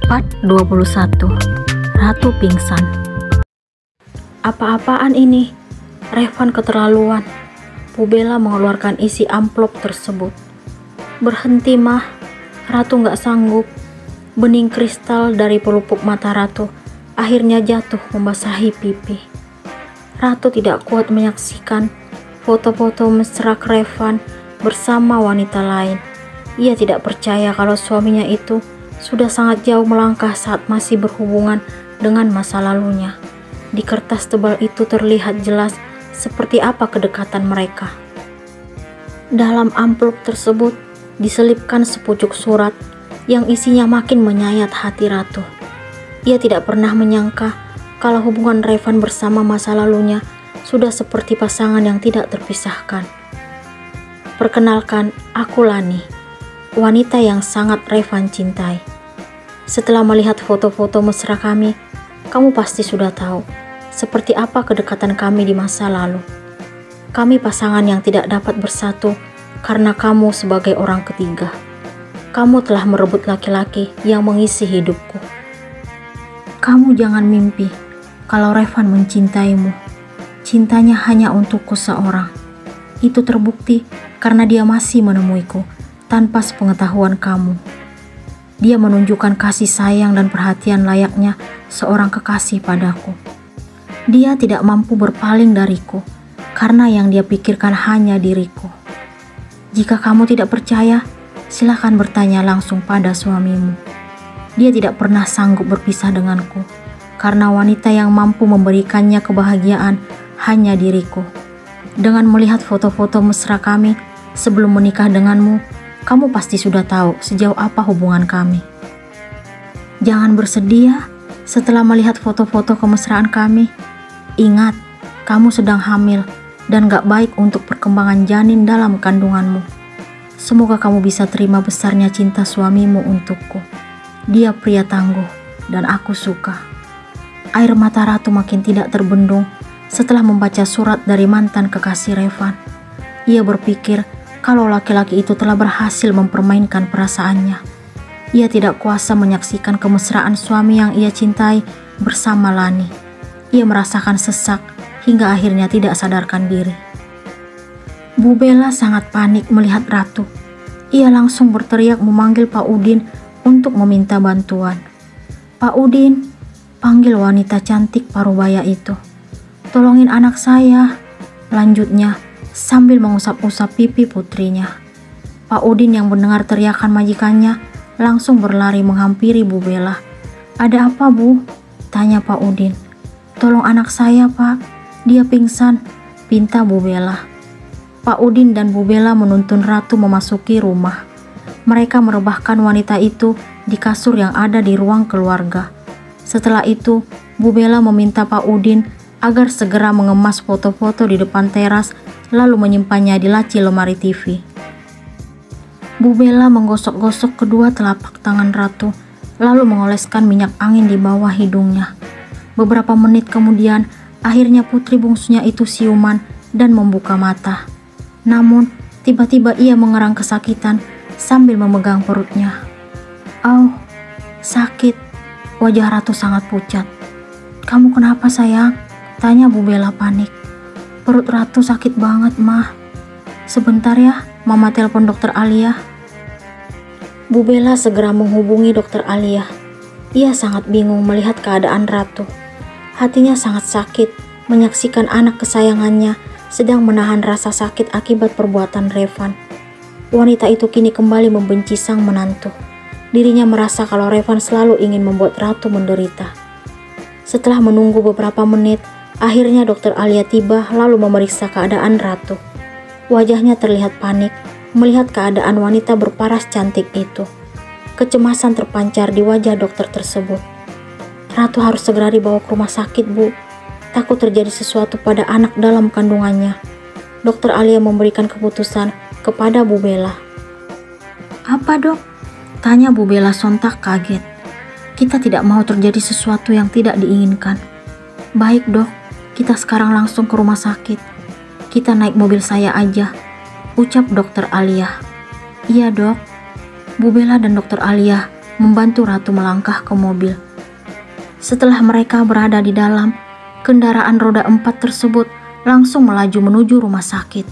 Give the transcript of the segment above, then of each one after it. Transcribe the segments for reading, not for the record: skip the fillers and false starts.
Part 21. Ratu pingsan. Apa-apaan ini? Revan keterlaluan. Bu Bella mengeluarkan isi amplop tersebut. Berhenti mah, Ratu gak sanggup. Bening kristal dari pelupuk mata Ratu akhirnya jatuh membasahi pipi. Ratu tidak kuat menyaksikan foto-foto mesra Revan bersama wanita lain. Ia tidak percaya kalau suaminya itu sudah sangat jauh melangkah saat masih berhubungan dengan masa lalunya. Di kertas tebal itu terlihat jelas seperti apa kedekatan mereka. Dalam amplop tersebut diselipkan sepucuk surat yang isinya makin menyayat hati Ratu. Ia tidak pernah menyangka kalau hubungan Revan bersama masa lalunya sudah seperti pasangan yang tidak terpisahkan. Perkenalkan, aku Lani, wanita yang sangat Revan cintai. Setelah melihat foto-foto mesra kami, kamu pasti sudah tahu seperti apa kedekatan kami di masa lalu. Kami pasangan yang tidak dapat bersatu karena kamu sebagai orang ketiga. Kamu telah merebut laki-laki yang mengisi hidupku. Kamu jangan mimpi kalau Revan mencintaimu. Cintanya hanya untukku seorang. Itu terbukti karena dia masih menemuiku tanpa sepengetahuan kamu. Dia menunjukkan kasih sayang dan perhatian layaknya seorang kekasih padaku. Dia tidak mampu berpaling dariku karena yang dia pikirkan hanya diriku. Jika kamu tidak percaya, silakan bertanya langsung pada suamimu. Dia tidak pernah sanggup berpisah denganku karena wanita yang mampu memberikannya kebahagiaan hanya diriku. Dengan melihat foto-foto mesra kami sebelum menikah denganmu, kamu pasti sudah tahu sejauh apa hubungan kami. Jangan bersedih ya setelah melihat foto-foto kemesraan kami. Ingat, kamu sedang hamil dan gak baik untuk perkembangan janin dalam kandunganmu. Semoga kamu bisa terima besarnya cinta suamimu untukku. Dia pria tangguh dan aku suka. Air mata Ratu makin tidak terbendung setelah membaca surat dari mantan kekasih Revan. Ia berpikir kalau laki-laki itu telah berhasil mempermainkan perasaannya. Ia tidak kuasa menyaksikan kemesraan suami yang ia cintai bersama Lani. Ia merasakan sesak hingga akhirnya tidak sadarkan diri. Bu Bella sangat panik melihat Ratu. Ia langsung berteriak memanggil Pak Udin untuk meminta bantuan. Pak Udin, panggil wanita cantik parubaya itu. Tolongin anak saya, lanjutnya sambil mengusap-usap pipi putrinya. Pak Udin yang mendengar teriakan majikannya langsung berlari menghampiri Bu Bella. Ada apa Bu? Tanya Pak Udin. Tolong anak saya Pak, dia pingsan, pinta Bu Bella. Pak Udin dan Bu Bella menuntun Ratu memasuki rumah. Mereka merebahkan wanita itu di kasur yang ada di ruang keluarga. Setelah itu, Bu Bella meminta Pak Udin agar segera mengemas foto-foto di depan teras lalu menyimpannya di laci lemari TV. Bu Bella menggosok-gosok kedua telapak tangan Ratu, lalu mengoleskan minyak angin di bawah hidungnya. Beberapa menit kemudian, akhirnya putri bungsunya itu siuman dan membuka mata. Namun, tiba-tiba ia mengerang kesakitan sambil memegang perutnya. "Au, sakit." Wajah Ratu sangat pucat. "Kamu kenapa sayang?" tanya Bu Bella panik. "Perut Ratu sakit banget, Mah. Sebentar ya, Mama telepon Dokter Alia." Bu Bella segera menghubungi Dokter Alia. Ia sangat bingung melihat keadaan Ratu. Hatinya sangat sakit menyaksikan anak kesayangannya sedang menahan rasa sakit akibat perbuatan Revan. Wanita itu kini kembali membenci sang menantu. Dirinya merasa kalau Revan selalu ingin membuat Ratu menderita. Setelah menunggu beberapa menit, akhirnya Dokter Alia tiba lalu memeriksa keadaan Ratu. Wajahnya terlihat panik melihat keadaan wanita berparas cantik itu. Kecemasan terpancar di wajah dokter tersebut. "Ratu harus segera dibawa ke rumah sakit, Bu. Takut terjadi sesuatu pada anak dalam kandungannya." Dokter Alia memberikan keputusan kepada Bu Bella. "Apa Dok?" tanya Bu Bella sontak kaget. "Kita tidak mau terjadi sesuatu yang tidak diinginkan." "Baik Dok, kita sekarang langsung ke rumah sakit. Kita naik mobil saya aja," ucap Dokter Alia. "Iya Dok." Bu Bella dan Dokter Alia membantu Ratu melangkah ke mobil. Setelah mereka berada di dalam, kendaraan roda 4 tersebut langsung melaju menuju rumah sakit.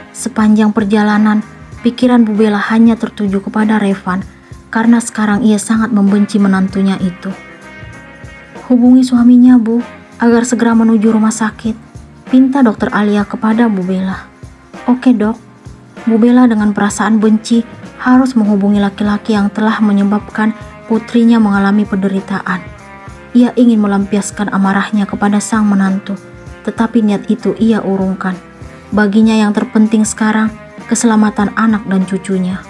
Sepanjang perjalanan, pikiran Bu Bella hanya tertuju kepada Revan karena sekarang ia sangat membenci menantunya itu. "Hubungi suaminya, Bu, agar segera menuju rumah sakit," pinta Dokter Alia kepada Bu Bella. "Oke, Dok." Bu Bella dengan perasaan benci harus menghubungi laki-laki yang telah menyebabkan putrinya mengalami penderitaan. Ia ingin melampiaskan amarahnya kepada sang menantu, tetapi niat itu ia urungkan. Baginya yang terpenting sekarang, keselamatan anak dan cucunya.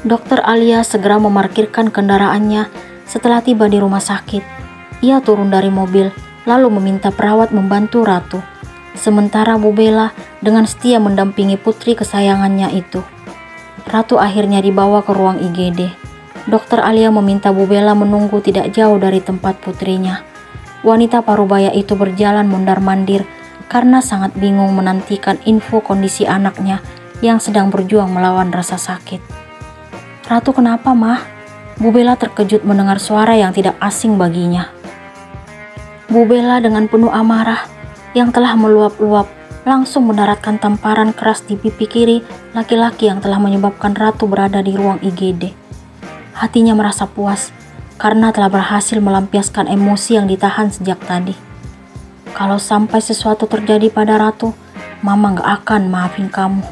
Dokter Alia segera memarkirkan kendaraannya setelah tiba di rumah sakit. Ia turun dari mobil, lalu meminta perawat membantu Ratu. Sementara Bu Bella dengan setia mendampingi putri kesayangannya itu. Ratu akhirnya dibawa ke ruang IGD. Dokter Alia meminta Bu Bella menunggu tidak jauh dari tempat putrinya. Wanita parubaya itu berjalan mondar-mandir karena sangat bingung menantikan info kondisi anaknya yang sedang berjuang melawan rasa sakit. "Ratu, kenapa, Mah?" Bu Bella terkejut mendengar suara yang tidak asing baginya. Bu Bella dengan penuh amarah yang telah meluap-luap langsung mendaratkan tamparan keras di pipi kiri laki-laki yang telah menyebabkan Ratu berada di ruang IGD. Hatinya merasa puas karena telah berhasil melampiaskan emosi yang ditahan sejak tadi. "Kalau sampai sesuatu terjadi pada Ratu, Mama gak akan maafin kamu,"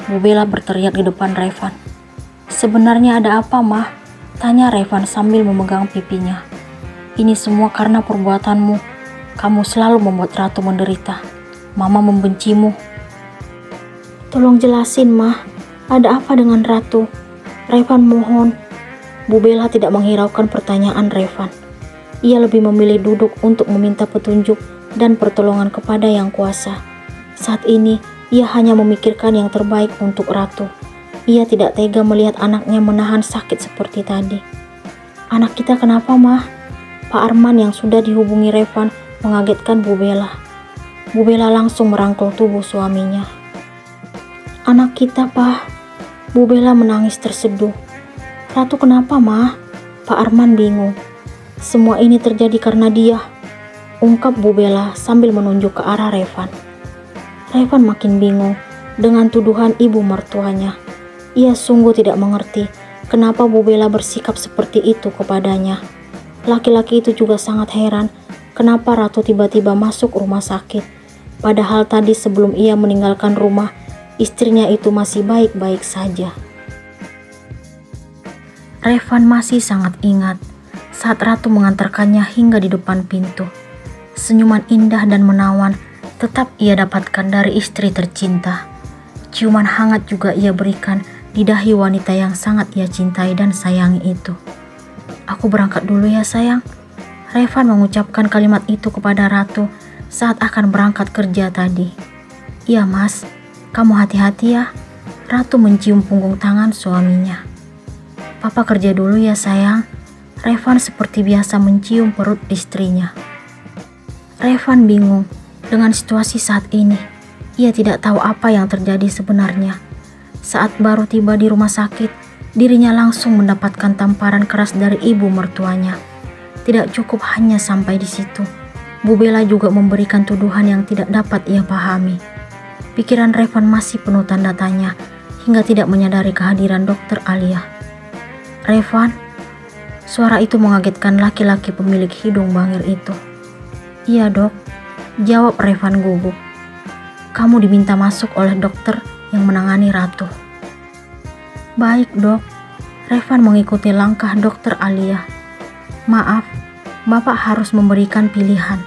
Bu Bella berteriak di depan Revan. "Sebenarnya ada apa, Mah?" tanya Revan sambil memegang pipinya. "Ini semua karena perbuatanmu. Kamu selalu membuat Ratu menderita. Mama membencimu." "Tolong jelasin, Mah. Ada apa dengan Ratu?" Revan mohon. Bu Bella tidak menghiraukan pertanyaan Revan. Ia lebih memilih duduk untuk meminta petunjuk dan pertolongan kepada Yang Kuasa. Saat ini, ia hanya memikirkan yang terbaik untuk Ratu. Ia tidak tega melihat anaknya menahan sakit seperti tadi. "Anak kita kenapa, Mah?" Pak Arman yang sudah dihubungi Revan mengagetkan Bu Bella. Bu Bella langsung merangkul tubuh suaminya. "Anak kita, Pak." Bu Bella menangis terseduh. "Ratu kenapa, Mah?" Pak Arman bingung. "Semua ini terjadi karena dia," ungkap Bu Bella sambil menunjuk ke arah Revan. Revan makin bingung dengan tuduhan ibu mertuanya. Ia sungguh tidak mengerti kenapa Bu Bella bersikap seperti itu kepadanya. Laki-laki itu juga sangat heran kenapa Ratu tiba-tiba masuk rumah sakit. Padahal tadi sebelum ia meninggalkan rumah, istrinya itu masih baik-baik saja. Revan masih sangat ingat saat Ratu mengantarkannya hingga di depan pintu. Senyuman indah dan menawan tetap ia dapatkan dari istri tercinta. Ciuman hangat juga ia berikan di dahi wanita yang sangat ia cintai dan sayangi itu. "Aku berangkat dulu ya, sayang." Revan mengucapkan kalimat itu kepada Ratu saat akan berangkat kerja tadi. "Iya, Mas. Kamu hati-hati ya." Ratu mencium punggung tangan suaminya. "Papa kerja dulu ya, sayang." Revan seperti biasa mencium perut istrinya. Revan bingung dengan situasi saat ini. Ia tidak tahu apa yang terjadi sebenarnya. Saat baru tiba di rumah sakit, dirinya langsung mendapatkan tamparan keras dari ibu mertuanya. Tidak cukup hanya sampai di situ. Bu Bella juga memberikan tuduhan yang tidak dapat ia pahami. Pikiran Revan masih penuh tanda tanya hingga tidak menyadari kehadiran Dokter Alia. "Revan?" Suara itu mengagetkan laki-laki pemilik hidung bangir itu. "Iya, Dok," jawab Revan gugup. "Kamu diminta masuk oleh dokter yang menangani Ratu." "Baik, Dok." Revan mengikuti langkah Dokter Alia. "Maaf, Bapak harus memberikan pilihan,"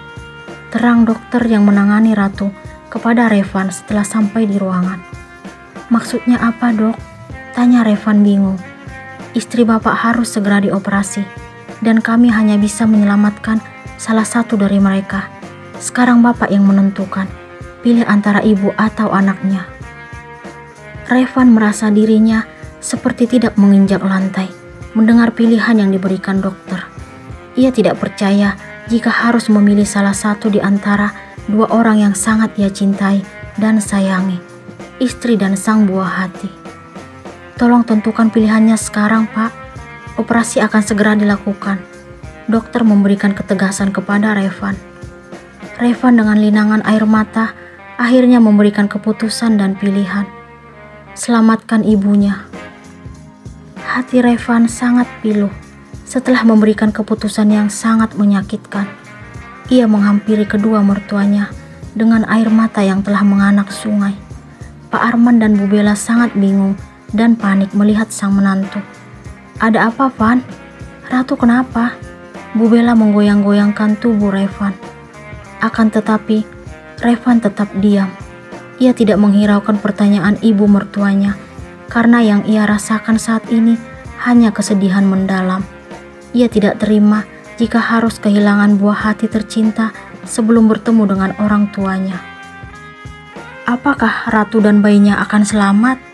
terang dokter yang menangani Ratu kepada Revan setelah sampai di ruangan. "Maksudnya apa, Dok?" tanya Revan bingung. "Istri Bapak harus segera dioperasi dan kami hanya bisa menyelamatkan salah satu dari mereka. Sekarang Bapak yang menentukan, pilih antara ibu atau anaknya." Revan merasa dirinya seperti tidak menginjak lantai mendengar pilihan yang diberikan dokter. Ia tidak percaya jika harus memilih salah satu di antara dua orang yang sangat ia cintai dan sayangi, istri dan sang buah hati. "Tolong tentukan pilihannya sekarang, Pak." Operasi akan segera dilakukan. Dokter memberikan ketegasan kepada Revan. Revan dengan linangan air mata akhirnya memberikan keputusan dan pilihan. Selamatkan ibunya. Hati Revan sangat pilu setelah memberikan keputusan yang sangat menyakitkan. Ia menghampiri kedua mertuanya dengan air mata yang telah menganak sungai. Pak Arman dan Bu Bella sangat bingung dan panik melihat sang menantu. Ada apa, Van? Ratu kenapa? Bu Bella menggoyang-goyangkan tubuh Revan. Akan tetapi, Revan tetap diam. Ia tidak menghiraukan pertanyaan ibu mertuanya, karena yang ia rasakan saat ini hanya kesedihan mendalam. Ia tidak terima jika harus kehilangan buah hati tercinta sebelum bertemu dengan orang tuanya. Apakah Ratu dan bayinya akan selamat?